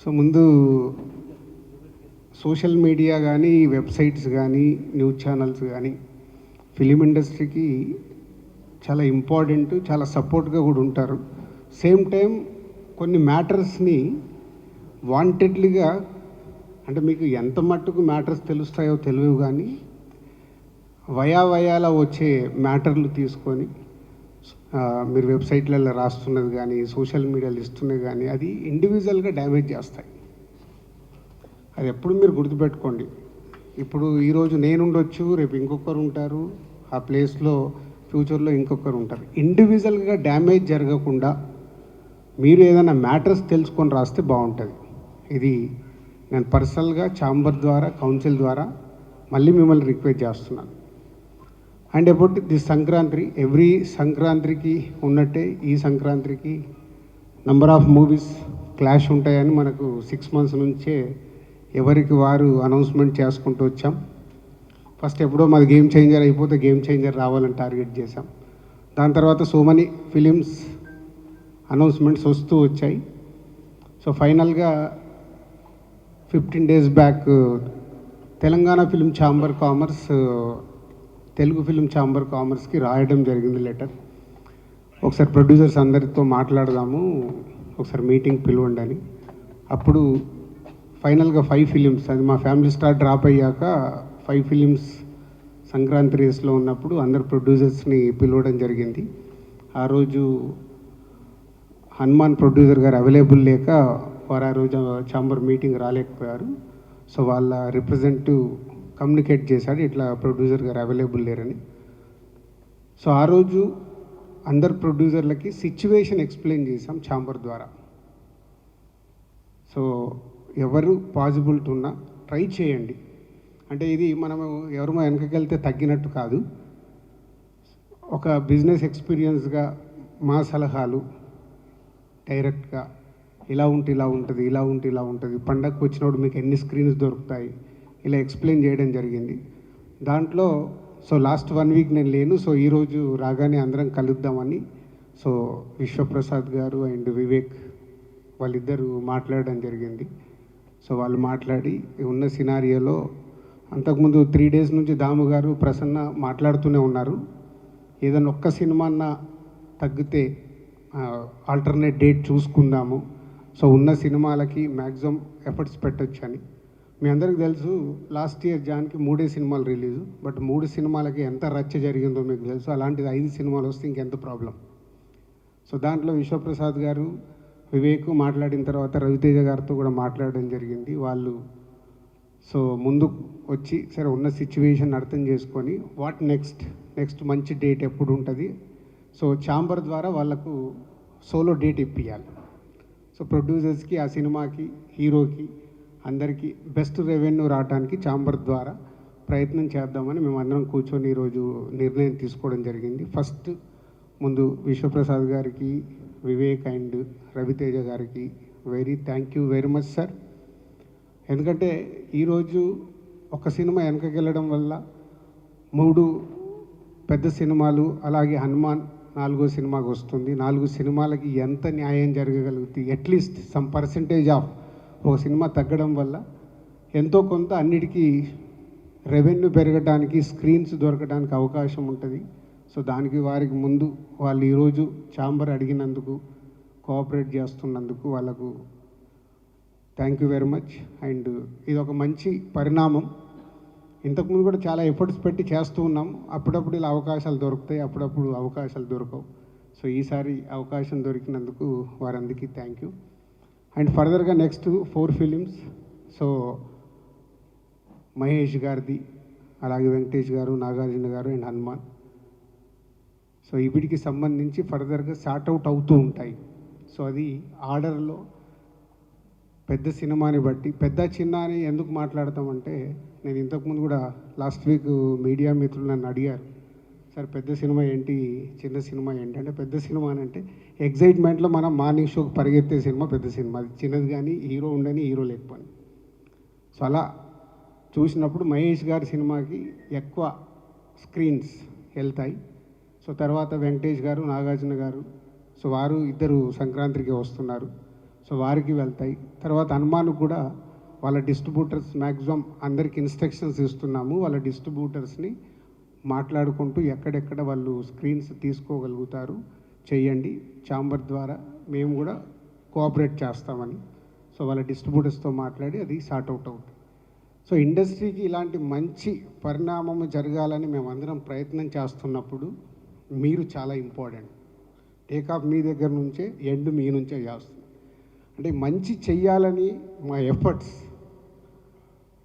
So ముందు social media కానీ websites కానీ న్యూస్ ఛానల్స్ కానీ ఫిలిం ఇండస్ట్రీకి చాలా ఇంపార్టెంట్, చాలా సపోర్ట్గా కూడా ఉంటారు. సేమ్ టైం కొన్ని మ్యాటర్స్ని వాంటెడ్లీగా, అంటే మీకు ఎంత మట్టుకు మ్యాటర్స్ తెలుస్తాయో తెలియవు కానీ వయాల వచ్చే మ్యాటర్లు తీసుకొని మీరు వెబ్సైట్లలో రాస్తున్నది కానీ సోషల్ మీడియాలో ఇస్తున్నది కానీ అది ఇండివిజువల్గా డ్యామేజ్ చేస్తాయి. అది ఎప్పుడు మీరు గుర్తుపెట్టుకోండి. ఇప్పుడు ఈరోజు నేను ఉండొచ్చు, రేపు ఇంకొకరు ఉంటారు, ఆ ప్లేస్లో ఫ్యూచర్లో ఇంకొకరు ఉంటారు. ఇండివిజువల్గా డ్యామేజ్ జరగకుండా మీరు ఏదైనా మ్యాటర్స్ తెలుసుకొని రాస్తే బాగుంటుంది. ఇది నేను పర్సనల్గా ఛాంబర్ ద్వారా, కౌన్సిల్ ద్వారా మళ్ళీ మిమ్మల్ని రిక్వెస్ట్ చేస్తున్నాను. And about this Sankranti, every సంక్రాంతికి ఉన్నట్టే ఈ సంక్రాంతికి నంబర్ ఆఫ్ మూవీస్ క్లాష్ ఉంటాయని మనకు 6 months నుంచే ఎవరికి వారు అనౌన్స్మెంట్ చేసుకుంటూ వచ్చాం. ఫస్ట్ ఎప్పుడో మాది గేమ్ చేంజర్ అయిపోతే గేమ్ చేంజర్ రావాలని టార్గెట్ చేశాం. దాని తర్వాత సో మెనీ ఫిలిమ్స్ అనౌన్స్మెంట్స్ వస్తూ వచ్చాయి. సో ఫైనల్గా 15 days back Telangana film chamber commerce Telugu film chamber కామర్స్కి రాయడం జరిగింది లెటర్. ఒకసారి ప్రొడ్యూసర్స్ అందరితో మాట్లాడదాము, ఒకసారి మీటింగ్ పిలవండి అని. అప్పుడు ఫైనల్గా 5 films, అది మా ఫ్యామిలీ స్టార్ డ్రాప్ అయ్యాక 5 films సంక్రాంతి రేస్లో ఉన్నప్పుడు అందరు ప్రొడ్యూసర్స్ని పిలవడం జరిగింది. ఆ రోజు హనుమాన్ ప్రొడ్యూసర్ గారు అవైలబుల్ లేక వారు ఆ రోజు ఛాంబర్ మీటింగ్ రాలేకపోయారు. సో వాళ్ళ రిప్రజెంటేటివ్ కమ్యూనికేట్ చేశాడు, ఇట్లా ప్రొడ్యూసర్ గారు అవైలబుల్ లేరని. సో ఆ రోజు అందరు ప్రొడ్యూసర్లకి సిచ్యువేషన్ ఎక్స్ప్లెయిన్ చేశాం ఛాంబర్ ద్వారా. సో ఎవరు పాసిబిలిటీ ఉన్నా ట్రై చేయండి. అంటే ఇది మనము ఎవరు వెనకకెళ్తే తగ్గినట్టు కాదు. ఒక బిజినెస్ ఎక్స్పీరియన్స్గా మా సలహాలు డైరెక్ట్గా ఇలా ఉంటే ఇలా ఉంటుంది, ఇలా ఉంటే ఇలా ఉంటుంది, పండగకు వచ్చినప్పుడు మీకు ఎన్ని స్క్రీన్స్ దొరుకుతాయి, ఇలా ఎక్స్ప్లెయిన్ చేయడం జరిగింది. దాంట్లో సో లాస్ట్ 1 week నేను లేను. సో ఈరోజు రాగానే అందరం కలుద్దామని సో విశ్వప్రసాద్ గారు అండ్ వివేక్ వాళ్ళిద్దరూ మాట్లాడడం జరిగింది. సో వాళ్ళు మాట్లాడి ఉన్న సినారియోలో అంతకుముందు 3 days నుంచి దాము గారు, ప్రసన్న మాట్లాడుతూనే ఉన్నారు. ఏదైనా ఒక్క సినిమాన్న తగ్గితే ఆల్టర్నేట్ డేట్ చూసుకుందాము, సో ఉన్న సినిమాలకి మ్యాక్సిమం ఎఫర్ట్స్ పెట్టచ్చు అని. మీ అందరికీ తెలుసు లాస్ట్ ఇయర్ జాన్కి 3 సినిమాలు రిలీజు, బట్ 3 సినిమాలకి ఎంత రచ్చ జరిగిందో మీకు తెలుసు. అలాంటిది 5 సినిమాలు వస్తే ఇంకెంత ప్రాబ్లం. సో దాంట్లో విశ్వప్రసాద్ గారు, వివేక్ మాట్లాడిన తర్వాత రవితేజ గారితో కూడా మాట్లాడడం జరిగింది. వాళ్ళు సో ముందు వచ్చి సరే ఉన్న సిచ్యువేషన్ అర్థం చేసుకొని వాట్ నెక్స్ట్ మంచి డేట్ ఎప్పుడు ఉంటుంది, సో ఛాంబర్ ద్వారా వాళ్ళకు సోలో డేట్ ఇప్పియాలి. సో ప్రొడ్యూసర్స్కి, ఆ సినిమాకి, హీరోకి అందరికీ బెస్ట్ రెవెన్యూ రావడానికి ఛాంబర్ ద్వారా ప్రయత్నం చేద్దామని మేము అందరం కూర్చొని ఈరోజు నిర్ణయం తీసుకోవడం జరిగింది. ఫస్ట్ ముందు విశ్వప్రసాద్ గారికి, వివేక్ అండ్ రవితేజ గారికి thank you very much sir. ఎందుకంటే ఈరోజు ఒక సినిమా వెనకకెళ్ళడం వల్ల 3 పెద్ద సినిమాలు, అలాగే హనుమాన్ 4వ సినిమాకి వస్తుంది. 4 సినిమాలకి ఎంత న్యాయం జరగగలుగుతుంది, అట్లీస్ట్ సమ్ పర్సెంటేజ్ ఆఫ్ ఒక సినిమా తగ్గడం వల్ల ఎంతో కొంత అన్నిటికీ రెవెన్యూ పెరగడానికి, స్క్రీన్స్ దొరకడానికి అవకాశం ఉంటుంది. సో దానికి వారికి ముందు వాళ్ళు ఈరోజు ఛాంబర్ అడిగినందుకు, కోఆపరేట్ చేస్తున్నందుకు వాళ్ళకు thank you very much. And ఇది ఒక మంచి పరిణామం. ఇంతకుముందు కూడా చాలా ఎఫర్ట్స్ పెట్టి చేస్తూ ఉన్నాం. అప్పుడప్పుడు ఇలా అవకాశాలు దొరుకుతాయి, అప్పుడప్పుడు అవకాశాలు దొరకవు. సో ఈసారి అవకాశం దొరికినందుకు వారందరికీ థ్యాంక్ యూ. అండ్ ఫర్దర్గా నెక్స్ట్ 4 films, సో మహేష్ గారిది, అలాగే వెంకటేష్ గారు, నాగార్జున గారు అండ్ హనుమాన్. సో వీటికి సంబంధించి ఫర్దర్గా సార్ట్అవుట్ అవుతూ ఉంటాయి. సో అది ఆర్డర్లో పెద్ద సినిమాని బట్టి, పెద్ద చిన్న అని ఎందుకు మాట్లాడతామంటే, నేను ఇంతకుముందు కూడా లాస్ట్ వీక్ మీడియా మిత్రులు నన్ను అడిగారు, సార్ పెద్ద సినిమా ఏంటి, చిన్న సినిమా ఏంటి అంటే, పెద్ద సినిమా అని అంటే ఎగ్జైట్మెంట్లో మనం మార్నింగ్ షోకి పరిగెత్తే సినిమా పెద్ద సినిమా. అది చిన్నది కానీ హీరో ఉండని, హీరో లేకపోని. సో అలా చూసినప్పుడు మహేష్ గారి సినిమాకి ఎక్కువ స్క్రీన్స్ వెళ్తాయి. సో తర్వాత వెంకటేష్ గారు, నాగార్జున గారు, సో వారు ఇద్దరు సంక్రాంతికి వస్తున్నారు. సో సో వారికి వెళ్తాయి. తర్వాత హనుమాన్ కూడా వాళ్ళ డిస్ట్రిబ్యూటర్స్ మ్యాక్సిమం అందరికి ఇన్స్ట్రక్షన్స్ ఇస్తున్నాము. వాళ్ళ డిస్ట్రిబ్యూటర్స్ని మాట్లాడుకుంటూ ఎక్కడెక్కడ వాళ్ళు స్క్రీన్స్ తీసుకోగలుగుతారు చేయండి, ఛాంబర్ ద్వారా మేము కూడా కోఆపరేట్ చేస్తామని. సో వాళ్ళ డిస్ట్రిబ్యూటర్స్తో మాట్లాడి అది సార్ట్అవుట్ అవుతుంది. సో ఇండస్ట్రీకి ఇలాంటి మంచి పరిణామం జరగాలని మేమందరం ప్రయత్నం చేస్తున్నప్పుడు మీరు చాలా ఇంపార్టెంట్. టేకాఫ్ మీ దగ్గర నుంచే, ఎండ్ మీ నుంచే చేస్తుంది. అంటే మంచి చెయ్యాలని మా ఎఫర్ట్స్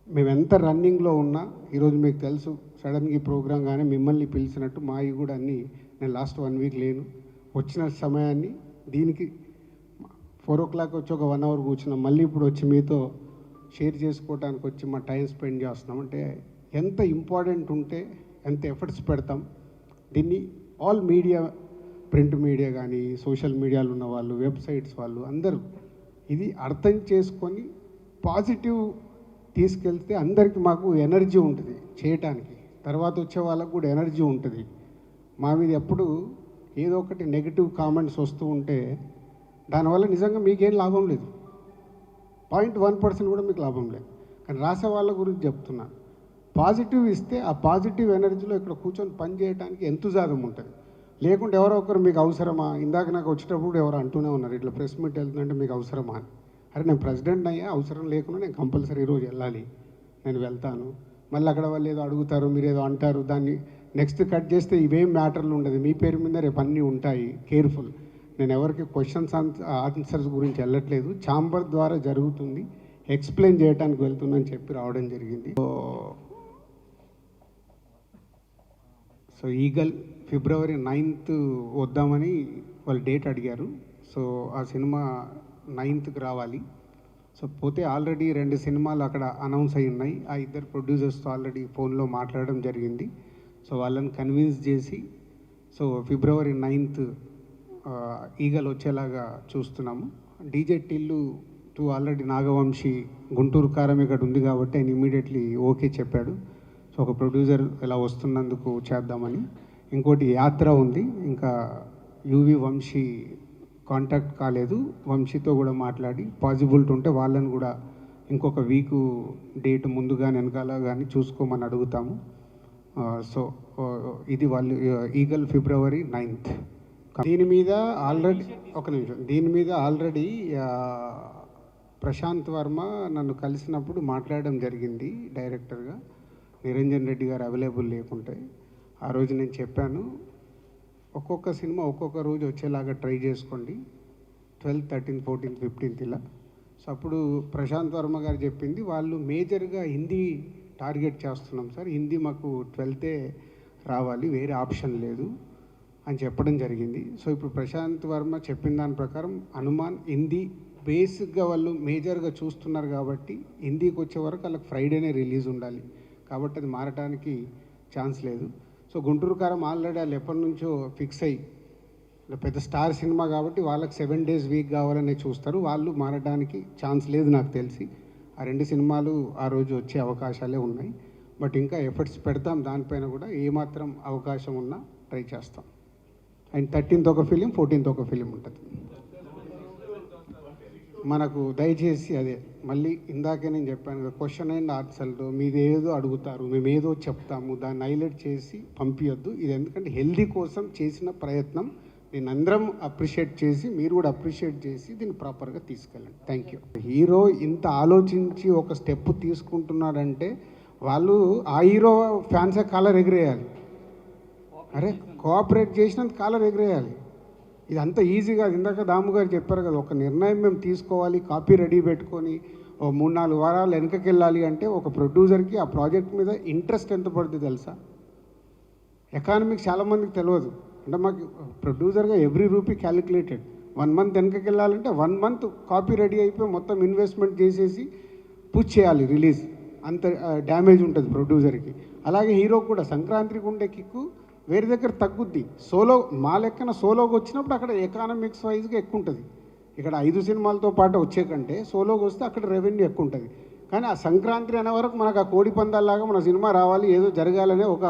మేము ఎంత రన్నింగ్లో ఉన్నా, ఈరోజు మీకు తెలుసు సడన్గా ఈ ప్రోగ్రాం కానీ మిమ్మల్ని పిలిచినట్టు మావి కూడా అన్నీ, నేను లాస్ట్ 1 వీక్ లేను, వచ్చిన సమయాన్ని దీనికి 4 o'clock వచ్చి ఒక 1 hour కూర్చున్నాం, మళ్ళీ ఇప్పుడు వచ్చి మీతో షేర్ చేసుకోవడానికి వచ్చి మా టైం స్పెండ్ చేస్తున్నాం. అంటే ఎంత ఇంపార్టెంట్ ఉంటే ఎంత ఎఫర్ట్స్ పెడతాం. దీన్ని ఆల్ మీడియా, ప్రింట్ మీడియా కానీ, సోషల్ మీడియాలో ఉన్న వాళ్ళు, వెబ్సైట్స్ వాళ్ళు అందరూ ఇది అర్థం చేసుకొని పాజిటివ్ తీసుకెళ్తే అందరికీ మాకు ఎనర్జీ ఉంటుంది చేయటానికి. తర్వాత వచ్చే వాళ్ళకు కూడా ఎనర్జీ ఉంటుంది. మా మీద ఎప్పుడు ఏదో ఒకటి నెగిటివ్ కామెంట్స్ వస్తూ ఉంటే దానివల్ల నిజంగా మీకేం లాభం లేదు, 0.1% కూడా మీకు లాభం లేదు. కానీ రాసే వాళ్ళ గురించి చెప్తున్నాను, పాజిటివ్ ఇస్తే ఆ పాజిటివ్ ఎనర్జీలో ఇక్కడ కూర్చొని పని చేయడానికి ఎంతుజాదం ఉంటుంది. లేకుంటే ఎవరో ఒకరు మీకు అవసరమా, ఇందాక నాకు వచ్చేటప్పుడు ఎవరు అంటూనే ఉన్నారు ఇట్లా ప్రెస్ మీట్ వెళ్తుందంటే మీకు అవసరమా అని. అరే నేను ప్రెసిడెంట్ అయ్యా, అవసరం లేకుండా నేను కంపల్సరీ ఈరోజు వెళ్ళాలి, నేను వెళ్తాను. మళ్ళీ అక్కడ వాళ్ళు ఏదో అడుగుతారు, మీరు ఏదో అంటారు, దాన్ని నెక్స్ట్ కట్ చేస్తే ఇవేం మ్యాటర్లు ఉండదు, మీ పేరు మీద రేపు అన్నీ ఉంటాయి. కేర్ఫుల్. నేను ఎవరికి క్వశ్చన్స్ ఆన్సర్స్ గురించి వెళ్ళట్లేదు, ఛాంబర్ ద్వారా జరుగుతుంది, ఎక్స్ప్లెయిన్ చేయడానికి వెళ్తుందని చెప్పి రావడం జరిగింది. సో ఈగల్ February 9th వద్దామని వాళ్ళు డేట్ అడిగారు. సో ఆ సినిమా 9th రావాలి. సో పోతే ఆల్రెడీ 2 సినిమాలు అక్కడ అనౌన్స్ అయి ఉన్నాయి. ఆ 2 ప్రొడ్యూసర్స్తో ఆల్రెడీ ఫోన్లో మాట్లాడడం జరిగింది. సో వాళ్ళని కన్విన్స్ చేసి సో February 9th ఈగల్ వచ్చేలాగా చూస్తున్నాము. డీజే టిల్లు 2 ఆల్రెడీ నాగవంశీ గుంటూరు కారం ఇక్కడ ఉంది కాబట్టి ఆయన ఇమీడియట్లీ ఓకే చెప్పాడు. సో ఒక ప్రొడ్యూసర్ ఇలా వస్తున్నందుకు చేద్దామని. ఇంకోటి యాత్ర ఉంది, ఇంకా యువి వంశీ కాంటాక్ట్ కాలేదు, వంశీతో కూడా మాట్లాడి పాజిబిలిటీ ఉంటే వాళ్ళని కూడా ఇంకొక వీకు డేట్ ముందుగా వెనకాల కానీ చూసుకోమని అడుగుతాము. సో ఇది వాళ్ళు ఈగల్ February 9th. దీని మీద ఆల్రెడీ ఒక నిమిషం, దీని మీద ఆల్రెడీ ప్రశాంత్ వర్మ నన్ను కలిసినప్పుడు మాట్లాడడం జరిగింది డైరెక్టర్గా. నిరంజన్ రెడ్డి గారు అవైలబుల్ లేకుంటే ఆ రోజు నేను చెప్పాను, ఒక్కొక్క సినిమా ఒక్కొక్క రోజు వచ్చేలాగా ట్రై చేసుకోండి, 12th, 13th, 14th, 15th ఇలా. సో అప్పుడు ప్రశాంత్ వర్మ గారు చెప్పింది, వాళ్ళు మేజర్గా హిందీ టార్గెట్ చేస్తున్నాం సార్, హిందీ మాకు 12th రావాలి, వేరే ఆప్షన్ లేదు అని చెప్పడం జరిగింది. సో ఇప్పుడు ప్రశాంత్ వర్మ చెప్పిన దాని ప్రకారం హనుమాన్ హిందీ బేసిక్గా వాళ్ళు మేజర్గా చూస్తున్నారు కాబట్టి హిందీకి వచ్చే వరకు వాళ్ళకి ఫ్రైడేనే రిలీజ్ ఉండాలి, కాబట్టి అది మారడానికి ఛాన్స్ లేదు. సో గుంటూరు కారం ఆల్రెడీ వాళ్ళు ఎప్పటి నుంచో ఫిక్స్ అయ్యి పెద్ద స్టార్ సినిమా కాబట్టి వాళ్ళకి 7 days వీక్ కావాలనే చూస్తారు, వాళ్ళు మారడానికి ఛాన్స్ లేదు నాకు తెలిసి. ఆ 2 సినిమాలు ఆ రోజు వచ్చే అవకాశాలే ఉన్నాయి. బట్ ఇంకా ఎఫర్ట్స్ పెడతాం, దానిపైన కూడా ఏమాత్రం అవకాశం ఉన్నా ట్రై చేస్తాం. అండ్ 13th ఒక ఫిలిం, 14th ఒక ఫిలిం ఉంటుంది మనకు. దయచేసి అదే మళ్ళీ ఇందాకే నేను చెప్పాను కదా, క్వశ్చన్ అండ్ ఆన్సర్లో మీరు ఏదో అడుగుతారు, మేము ఏదో చెప్తాము, దాన్ని హైలైట్ చేసి పంపించొద్దు. ఇది ఎందుకంటే హెల్దీ కోసం చేసిన ప్రయత్నం, దీన్ని అందరం అప్రిషియేట్ చేసి మీరు కూడా అప్రిషియేట్ చేసి దీన్ని ప్రాపర్గా తీసుకెళ్ళండి. Thank you. హీరో ఇంత ఆలోచించి ఒక స్టెప్ తీసుకుంటున్నాడంటే వాళ్ళు ఆ హీరో ఫ్యాన్సే కాలర్ ఎగిరేయాలి. అరే కోఆపరేట్ చేసినంత కాలర్ ఎగిరేయాలి. ఇది అంత ఈజీగా, ఇందాక దాము గారు చెప్పారు కదా, ఒక నిర్ణయం మేము తీసుకోవాలి, కాపీ రెడీ పెట్టుకొని ఓ 3-4 వారాలు వెనకకి వెళ్ళాలి అంటే ఒక ప్రొడ్యూసర్కి ఆ ప్రాజెక్ట్ మీద ఇంట్రెస్ట్ ఎంత పడుతుంది తెలుసా? ఎకానమిక్స్ చాలామందికి తెలియదు. అంటే మాకు ప్రొడ్యూసర్గా ఎవ్రీ రూపీ క్యాలిక్యులేటెడ్. 1 month వెనకకి వెళ్ళాలంటే 1 month కాపీ రెడీ అయిపోయి మొత్తం ఇన్వెస్ట్మెంట్ చేసేసి పుష్ చేయాలి రిలీజ్, అంత డ్యామేజ్ ఉంటుంది ప్రొడ్యూసర్కి. అలాగే హీరోకి కూడా సంక్రాంతికి ఉండే కిక్కు వేరే దగ్గర తగ్గుద్ది. సోలో మా లెక్కన సోలోకి వచ్చినప్పుడు అక్కడ ఎకానమిక్స్ వైజ్గా ఎక్కువ ఉంటుంది. ఇక్కడ 5 సినిమాలతో పాటు వచ్చే కంటే సోలోకి వస్తే అక్కడ రెవెన్యూ ఎక్కువ ఉంటుంది. కానీ ఆ సంక్రాంతి అనే వరకు మనకు ఆ కోడి పందాల్లాగా మన సినిమా రావాలి, ఏదో జరగాలనే ఒక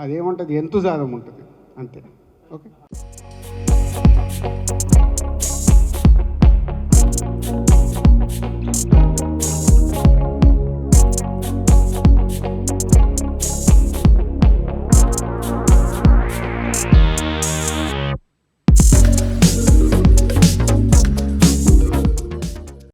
అదేమంటుంది ఎంతుజాదం ఉంటుంది అంతే. ఓకే. Thank you.